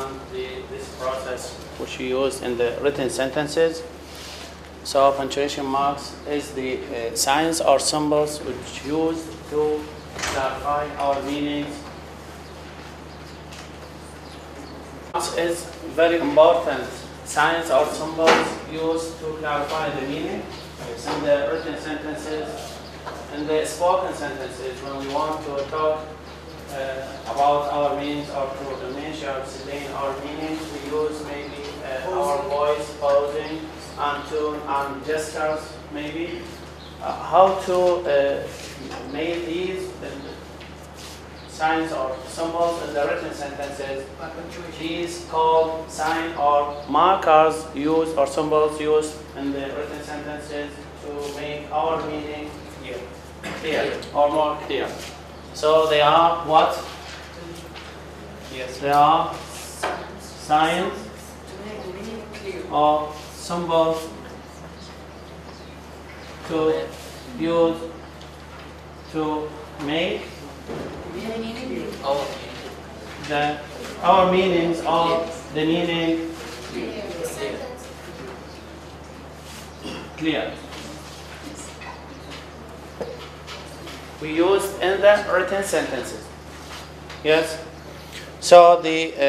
and this process which we use in the written sentences. So punctuation marks is the signs or symbols which used to clarify our meanings. Is very important signs or symbols used to clarify the meaning in the written sentences. In the spoken sentences, when we want to talk about our meanings or to mention or explain our meanings, we use maybe our voice, pausing, and tone and gestures, maybe. How to make these signs or symbols in the written sentences. These called sign or markers used or symbols used in the written sentences to make our meaning clear or more clear. So they are what? Yes. They are signs or symbols to use to make our meanings of the meaning clear. We used in the written sentences. Yes. So these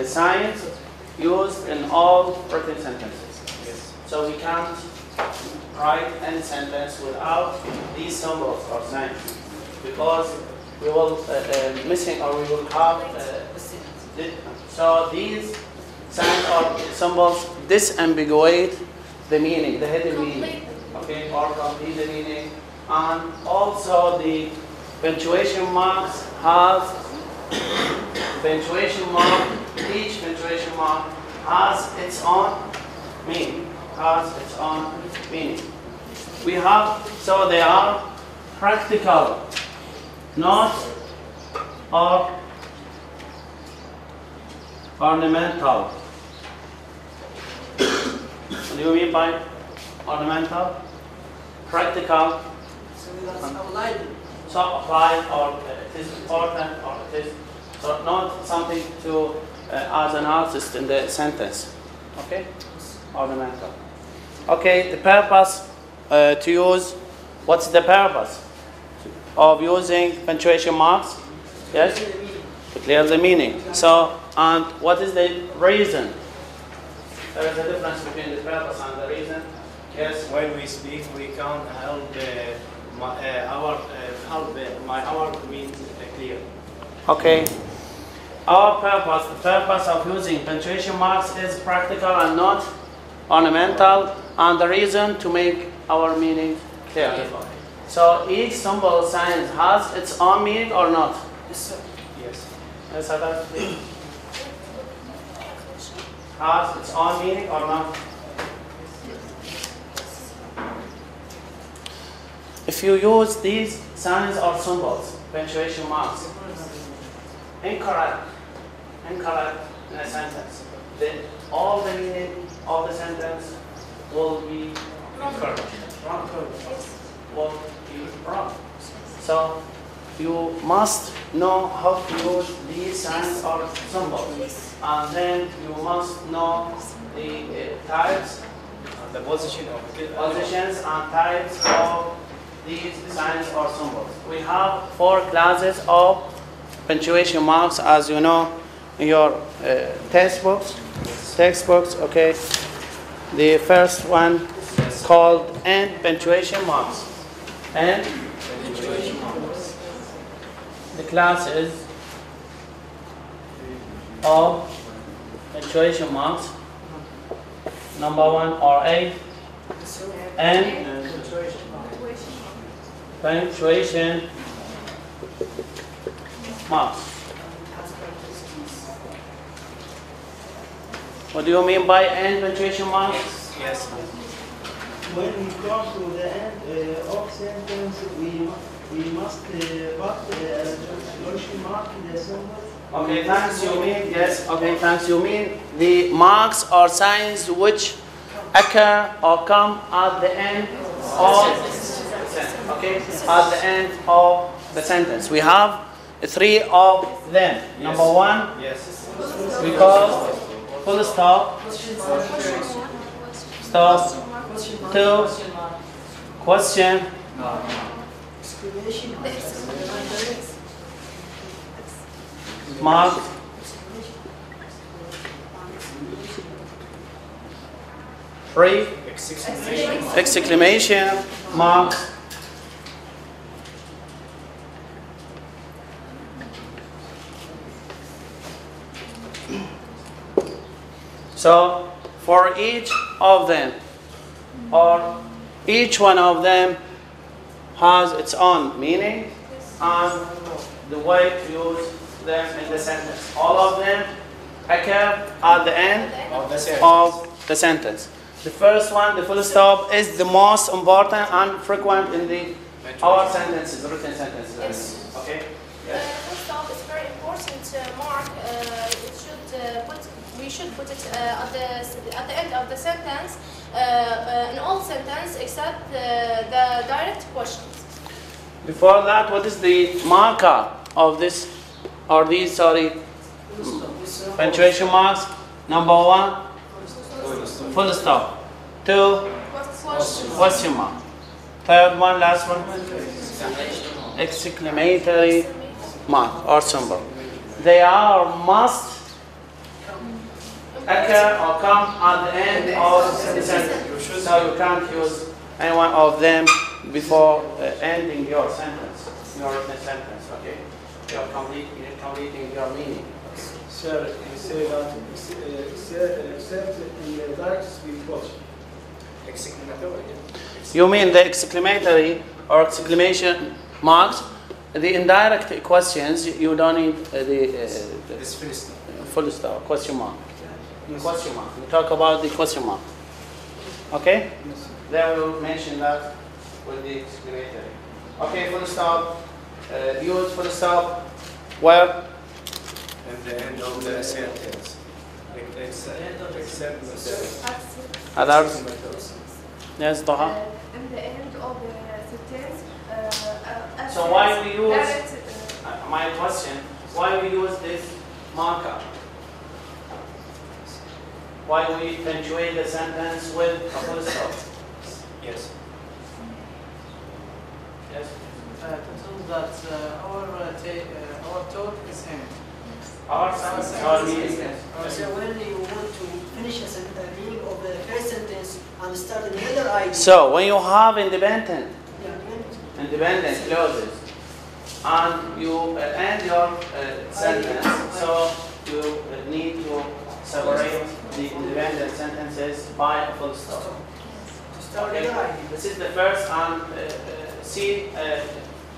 signs used in all written sentences. Yes. So we can't write any sentence without these symbols or signs, because we will missing or we will have so these signs or symbols disambiguate the meaning, the hidden meaning, okay, or complete the meaning. And also the punctuation marks has punctuation mark. Each punctuation mark has its own meaning. We have, so they are practical, not or ornamental. What do you mean by ornamental? Practical. So applied, or it is important, or it is so not something to as an artist in the sentence. Okay, ornamental. Okay, the purpose to use. What's the purpose of using punctuation marks? Yes, to clear the meaning. So, and what is the reason? There is a difference between the purpose and the reason. Yes. When we speak, we can't help our means clear. Okay. Our purpose, the purpose of using punctuation marks is practical and not ornamental, and the reason to make our meaning clear. So each symbol sign has its own meaning or not? Yes. Yes, has its own meaning or not? If you use these signs or symbols, punctuation marks, incorrect in a sentence, then all the meaning of the sentence will be incorrect. Will be wrong. So you must know how to use these signs or symbols, and then you must know the types, The positions and types of these signs or symbols. We have 4 classes of punctuation marks, as you know in your textbooks. Okay. The first one called end punctuation marks. And the classes of punctuation marks. Number 1 or A. And punctuation marks. What do you mean by end punctuation marks? Yes. When we come to the end of sentence, we must put punctuation mark in the sentence. Okay, thanks. You mean yes. Okay, thanks. You mean the marks or signs which occur or come at the end of the sentence. Okay, at the end of the sentence. We have three of them. Number one, Yes. we call full stop. Stop. Two, question. Mark. Three, exclamation mark. So for each of them, or each one of them has its own meaning and the way to use them in the sentence. All of them occur at the end of the sentence. The first one, the full stop, is the most important and frequent in our sentences, written sentences. Yes. Okay? Yes. Full stop is very important mark. We should put it at the end of the sentence in all sentences except the direct questions. Before that, what is the marker of this, or these, sorry, punctuation marks? Number one, full stop. Two, question mark. Third one, last one, exclamatory mark or symbol. They are must occur or come at the end of the sentence. So you can't use any one of them before ending your sentence, your written sentence. Okay, you're completing your meaning. Sir, you say that except in the direct speech question. You mean the exclamatory or exclamation marks? The indirect questions, you don't need the full stop, question mark. Question mark. We talk about the question mark. Okay? Yes. Then we'll mention that with the exclamatory. Okay, full stop. Use full stop. Where? At the end of the sentence. Others? Yes, Taha? In the end of the sentence. So why we use, my question, why we use this marker? Why we punctuate the sentence with a full stop? Yes. Yes? To tell that our talk is end. Our sentence, our meaning. So when you want to finish a meaning of the first sentence and start another idea. So when you have independent Yeah, clauses and you end your sentence, so you need to separate the independent sentences by a full stop. to start Okay. another idea. This is the first, and see,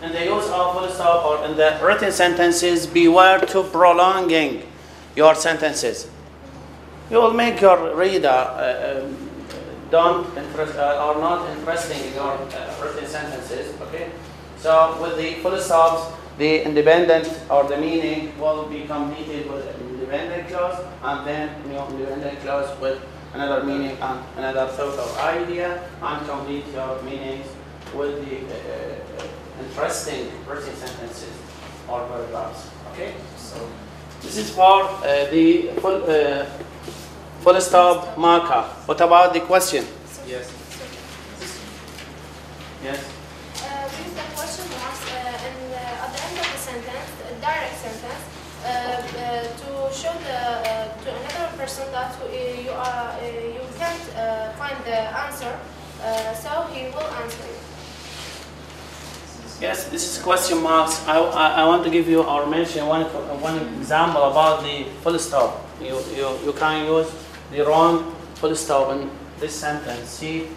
in the use of full stop or in the written sentences, beware to prolonging your sentences. You will make your reader are not interesting in your written sentences. Okay, so with the full stops, the independent or the meaning will be completed with an independent clause, and then new independent clause with another meaning and another thought or idea, and complete your meanings with the interesting written sentences or paragraphs. Okay, so this is for the full stop marker. What about the question? Yes. Yes. We use the question marks at the end of the sentence, the direct sentence, to show to another person that you can't find the answer, so he will answer you. Yes, this is question marks. I want to give you or mention one example about the full stop. You can use the wrong full stop in this sentence. See,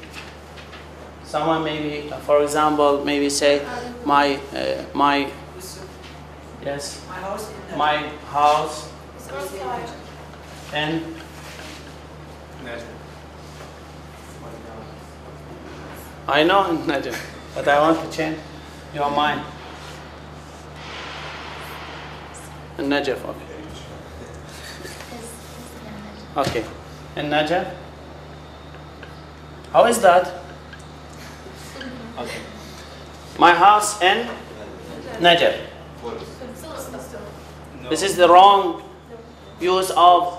someone maybe, for example, maybe say my yes, My house in my house It's outside. in I know in Najaf, but I want to change your mind. In Najaf, okay. Okay. In Najaf? How is that? Okay. My house in Najaf. No. This is the wrong use of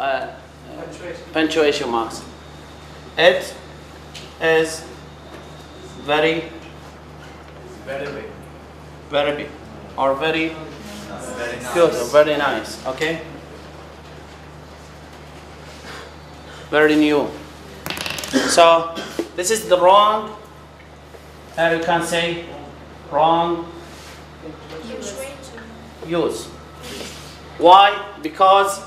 punctuation marks. It is very Very big. big or very Very nice. good or very nice. Okay. Very new. So this is the wrong. You can say wrong use. Why? Because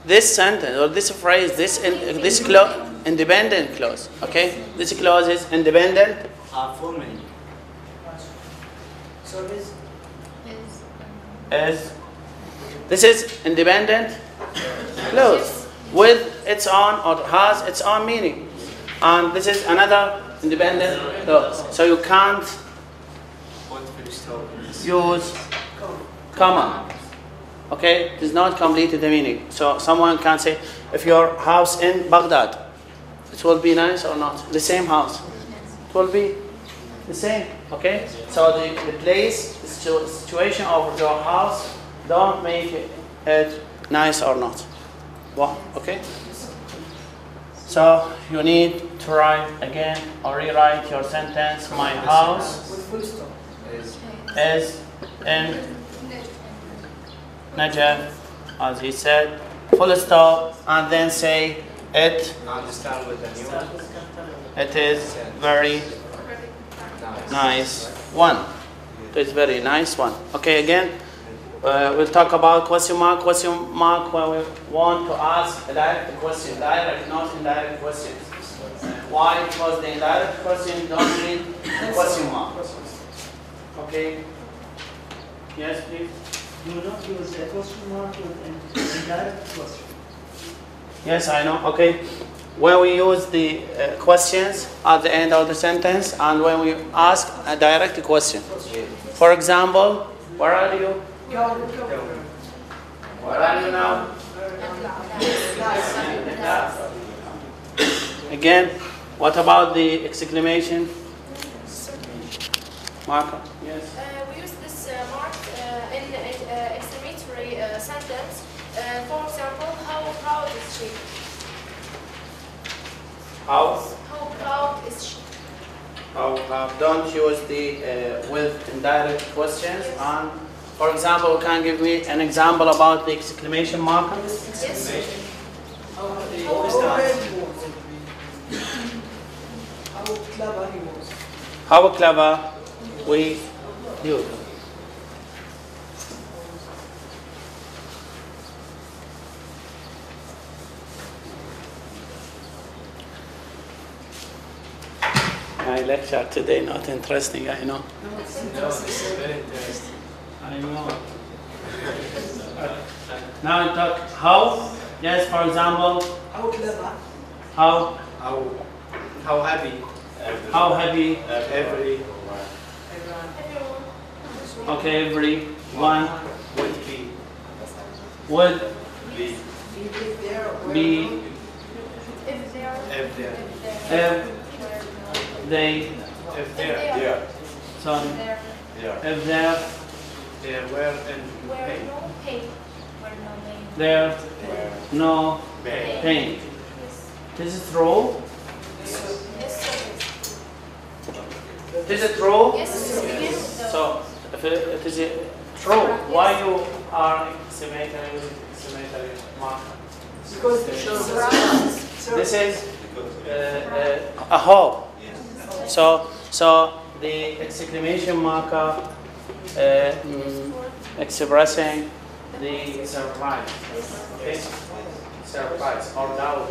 this sentence or this phrase, this independent clause. Okay, this clause is independent. Formally. So this This is independent clause with its own or has its own meaning, and this is another independent clause. So you can't What will stop? use comma. Okay, it does not complete the meaning. So someone can say, if your house in Baghdad, it will be nice or not? The same house, it will be the same. Okay, so the place, the situation of your house, don't make it nice or not. Well, okay. So you need to write again or rewrite your sentence. My house with full stop. is in Najaf, as he said, full stop, and then say it. Understand with the new one? It is very nice one. It is very nice one. Okay, again, we'll talk about question mark. Question mark when we want to ask a direct question, direct, not indirect questions. Why? Because the indirect question don't need question mark. Okay. Yes, please. Do not use a question mark with an indirect question. Yes, I know. Okay. When we use the questions at the end of the sentence, and when we ask a direct question. For example, where are you? Where are you now? Again, what about the exclamation marker? Yes. We use this mark in exclamatory sentence. For example, how proud is she? How? How proud is she? Don't use the with indirect questions. And for example, can you give me an example about the exclamation marker? Yes. How clever he was. How clever we use. My lecture today not interesting, I know. No, it's very interesting. I know. Now talk how. Yes, for example, How clever. how How happy? happy. Every Okay, everyone would be. would Be. If there were be If they are. If there. if they If there. There. sorry There if there There were in were pain. no pain. Were no pain. there no Pain. pain. Yes. This is true. Yes, sir. This is true. Yes, it's begin with the. So if it is true, why you are symmetry marker? because it shows us. This is a hope. So the exclamation marker expressing the surprise. Okay? Surprise or doubt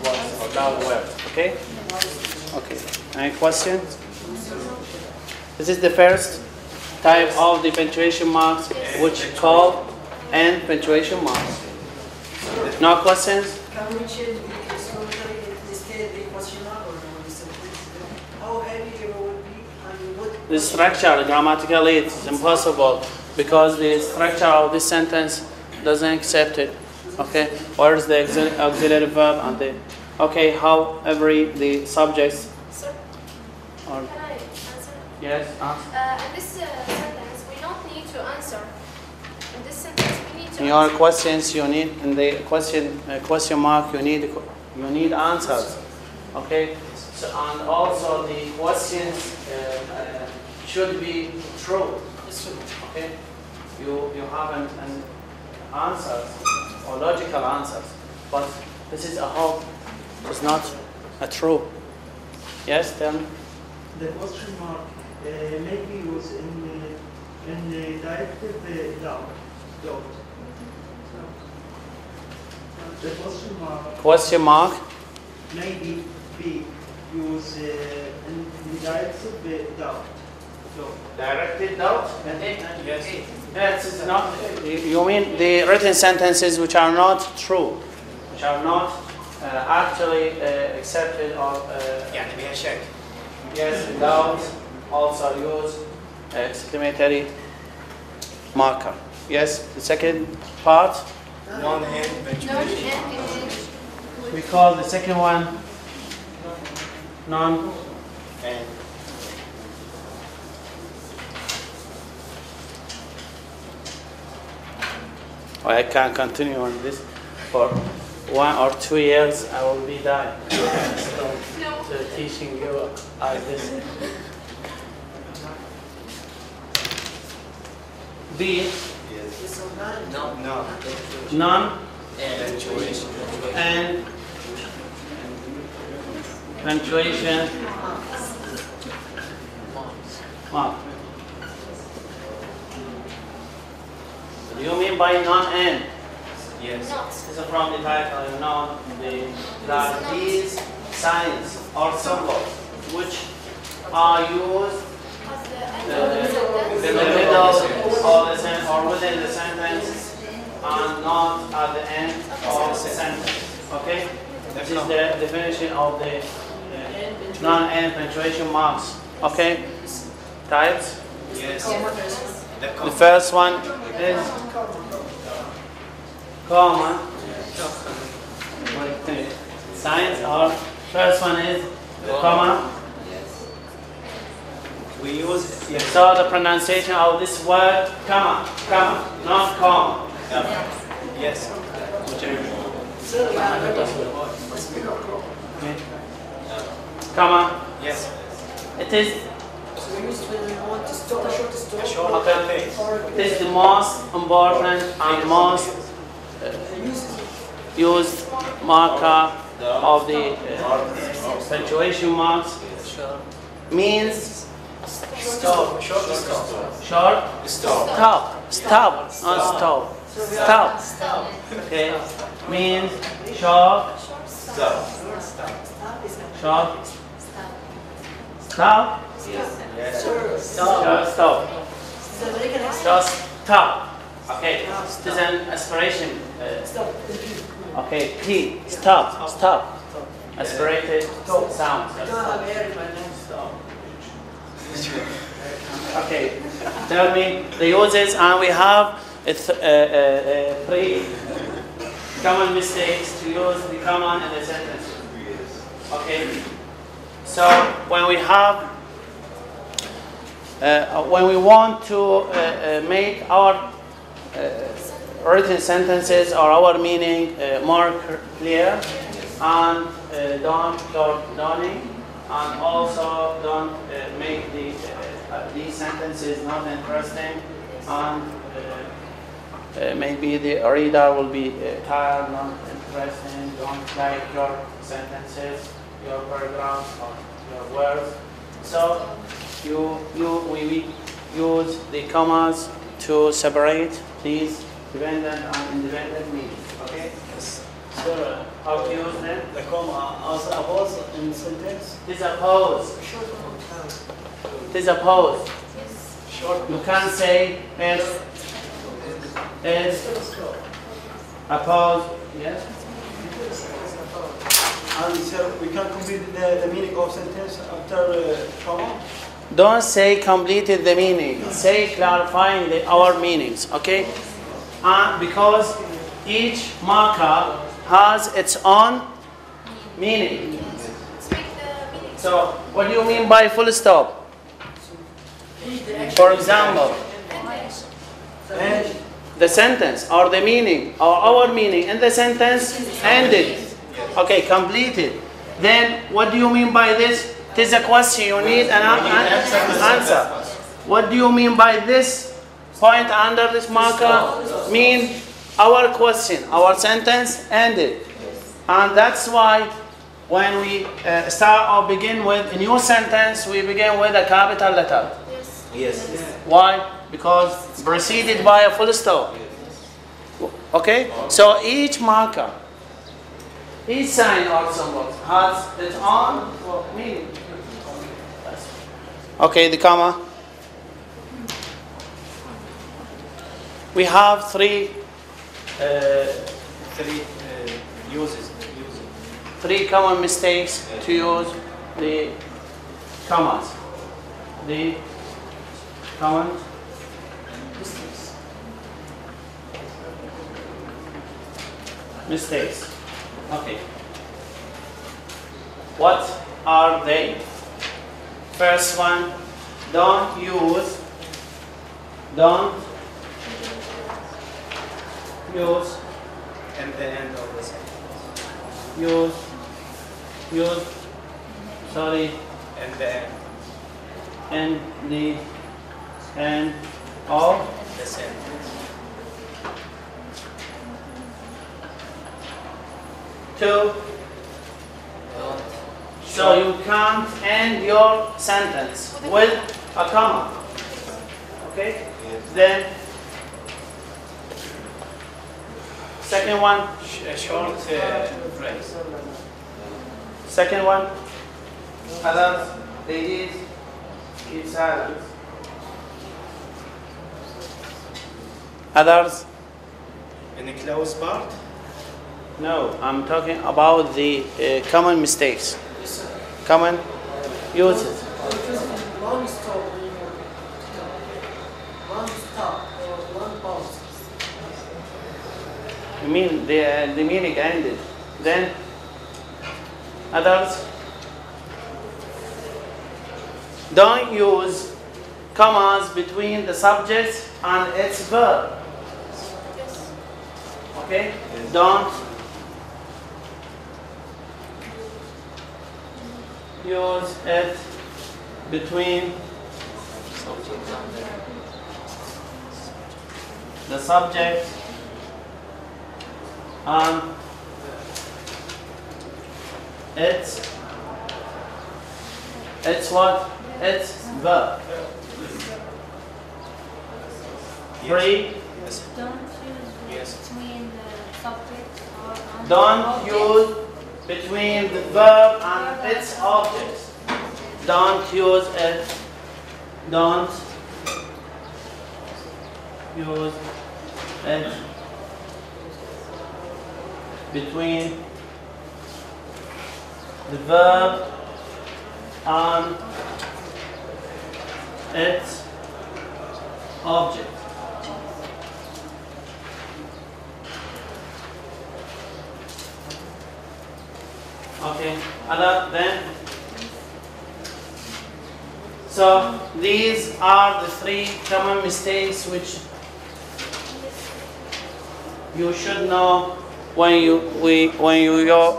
was or doubt word. Okay? Okay. Any questions? This is the first type of the punctuation marks, which call and punctuation marks. No questions? Can we change the exclamatory instead the question mark or no? How heavy it would be and what? The structure, grammatically, it's impossible because the structure of this sentence doesn't accept it. Okay, where is the auxiliary verb and the okay? However, the subjects Sir, are can I answer? yes. In this sentence, we don't need to answer In your questions, you need in the question mark. You need answers. Okay. So, and also the questions should be true. Okay. You have an answers or logical answers, but this is a hope. It's not a true. Yes, tell me. The question mark may be used in directive doubt. The question mark may be used in directive doubt. Directed doubt? Yes. Yes, not. You mean the written sentences which are not true, which are not actually accepted or. يعني بها شك. Yes, doubt. Also use exclamatory marker. Yes, the second part. Non-hand punctuation. We call the second one non. And I can continue on this for 1 or 2 years. I will be dying. So teaching you this. B. no. Non And punctuation. and punctuation mark. What do you mean by non-and? Yes. This is from the title, you know, that these signs or symbols which are used in the middle of the sentence or within the sentence and not at the end of the sentence. Okay? This is the definition of the non-and punctuation marks. Okay? Types? Yes. The first one is comma. Signs or first one is comma. We use So the pronunciation of this word comma, not comma. yes. Okay. Comma. Yes. It is So we use when we want to stop a short stop. A short phase. it is the most important and most used marker of the punctuation marks. Means Stop. Short stop. short stop, not stop. Okay, means short Stop. stop. Yes. Short stop. Just stop. Okay, this is an aspiration. Okay, P. Stop. Aspirated sound. Okay, tell me the uses, and we have 3 common mistakes to use the comma in the sentence. Okay, so when we want to make our written sentences or our meaning more clear, and don't and also don't make these sentences not interesting, and maybe the reader will be tired, not interesting, don't like your sentences, your paragraphs, or your words. So we use the commas to separate these dependent and independent meanings. Okay? Yes. So how to use them? The comma as a pause in sentence. Disoppose. Short. You can say is oppose. Yes. And so we can complete the meaning of sentence after comma. Don't say completed the meaning. Say clarifying our meanings. Okay. Because each marker has its own meaning. So, what do you mean by full stop? For example, the sentence or the meaning or our meaning in the sentence ended. Okay, completed. Then what do you mean by this? It is a question. You need an answer. What do you mean by this point under this marker? Mean our question, our sentence ended. And that's why when we start or begin with a new sentence, we begin with a capital letter. Yes. Why? Because preceded by a full stop. Okay? So each marker, each sign or symbol has its own meaning. Okay, the comma. We have three uses. Three common mistakes to use the commas. The common mistakes. Okay. What are they? First one, don't use And the end of the sentence. And the end. And the end of The sentence. two. So you can't end your sentence with a comma. Okay? Then second one. A short phrase. Second one. Others, ladies, keep silence. Others? In the close part. No, I'm talking about the common mistakes. Common uses. One stop, or one pause. You mean the meaning ended. Then others? Don't use commas between the subject and its verb. Okay? Don't use it between the subject and its what? Its verb. Three. Don't use between the subject or Don't use between the verb and its object. Don't use it. Don't use it between the verb and its object. Okay, then. So these are the three common mistakes which you should know when you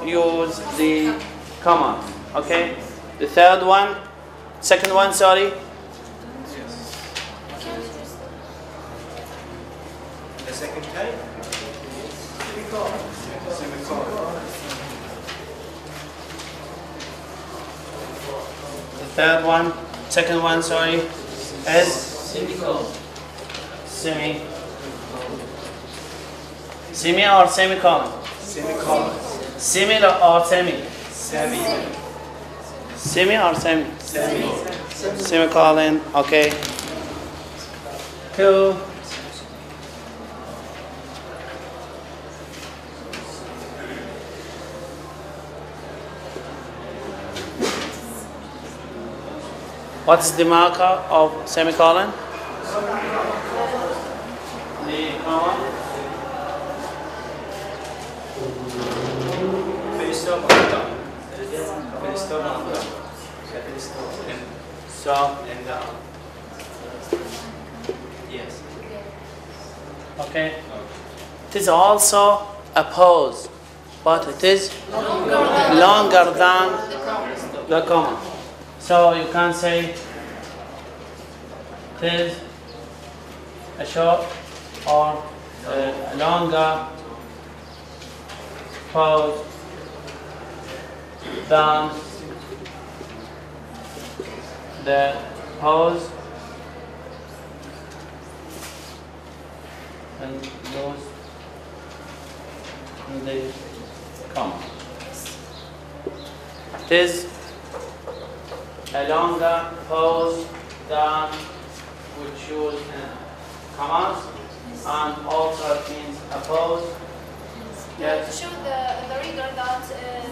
use the comma. Okay, the second one, sorry. The second type. Semicolon. Second one, sorry, is semicolon. Semi or semicolon? Semicolon. Similar or semi? Semi. Semi or semi? Semi. Semicolon, okay. Two. What's the marker of semicolon? The comma. So, Yes. Okay. It is also a pause, but it is longer than the comma. So you can say it is a short or a longer pause than the pause and those in the comma. It is a longer pause than we choose in commas, and also it means a pause. To show the reader that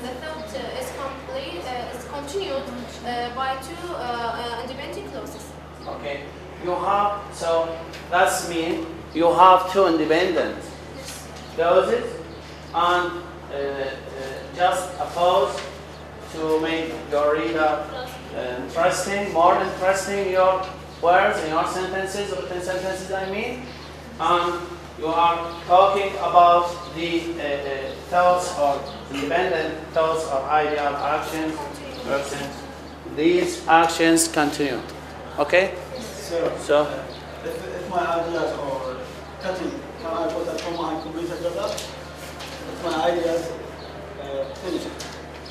the thought is complete, is continued by two independent clauses. Okay, you have, so that's mean you have two independent clauses and just a pause to make your reader interesting, more interesting your words in your sentences, written sentences I mean, and you are talking about the thoughts or independent thoughts or ideal actions. These actions continued. Okay? So if my ideas are cutting, can I put a comma and complete after that? If my ideas finished.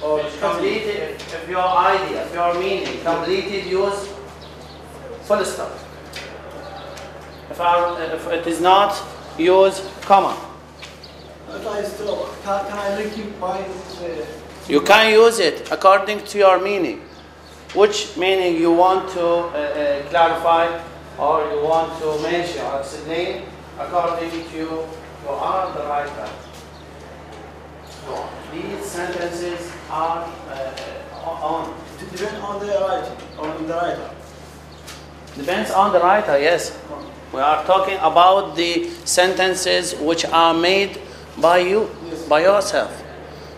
Or completed, if your idea, if your meaning completed, use full stop. If it is not, use comma. If I stop, can I link it by You can use it according to your meaning. Which meaning you want to clarify or you want to mention or explain according to you are the writer. These sentences are on. It depends on the writing, on the writer. Depends on the writer, yes. We are talking about the sentences which are made by you, by yourself.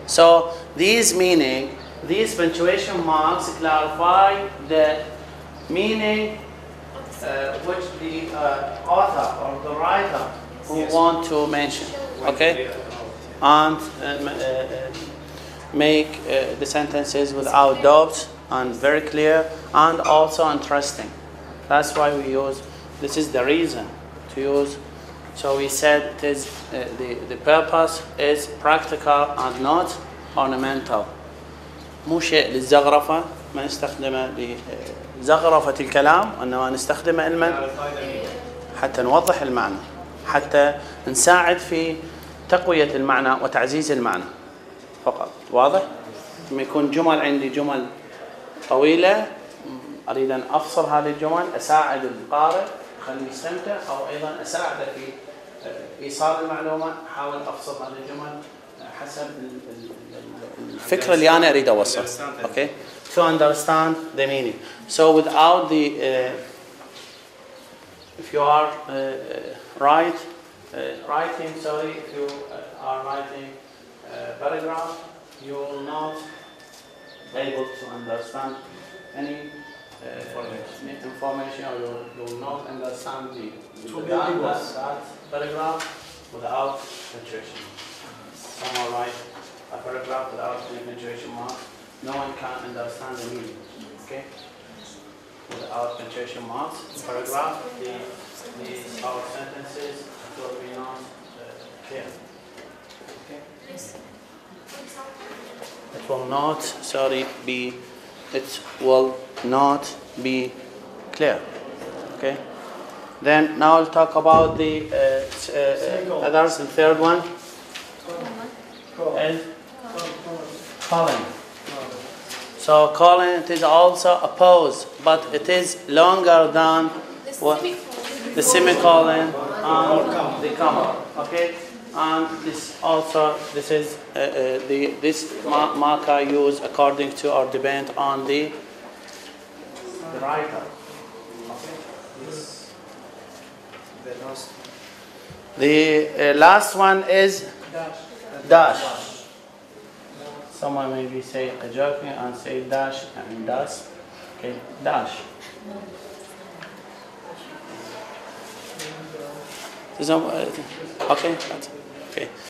So these meaning, these punctuation marks clarify the meaning which the author or the writer who want to mention. Okay? And make the sentences without doubts and very clear and also interesting. That's why we use, this is the reason to use. So we said it is the purpose is practical and not ornamental. مو شيء للزخرفة، ما نستخدمه لزخرفة الكلام، وإنما نستخدمه علما حتى نوضح المعنى، حتى نساعد في تقوية المعنى وتعزيز المعنى فقط. واضح؟ لما يكون جمل عندي جمل طويلة أريد أن أفصل هذه الجمل، أساعد القارئ خليه يستمتع، أو أيضا أساعده في إيصال المعلومة، أحاول أفصل هذه الجمل حسب الفكرة اللي أنا أريد أوصل. Okay? To understand the meaning. So without the, if you are writing, if you are writing a paragraph, you will not be able to understand any information, or you will not understand that paragraph without punctuation. Someone write a paragraph without any punctuation mark, no one can understand the meaning. Okay? Without punctuation marks, paragraph, our sentences will be not clear. Okay? It will not be clear. Okay? Then now I'll talk about the others. The third one is calling. So calling, it is also a pause, but it is longer than the semicolon and the comma. Okay, and this is this marker used according to or depend on the writer. The last one is dash. Someone maybe say a joking and say dash and dash. Okay, dash. There's no, okay, okay.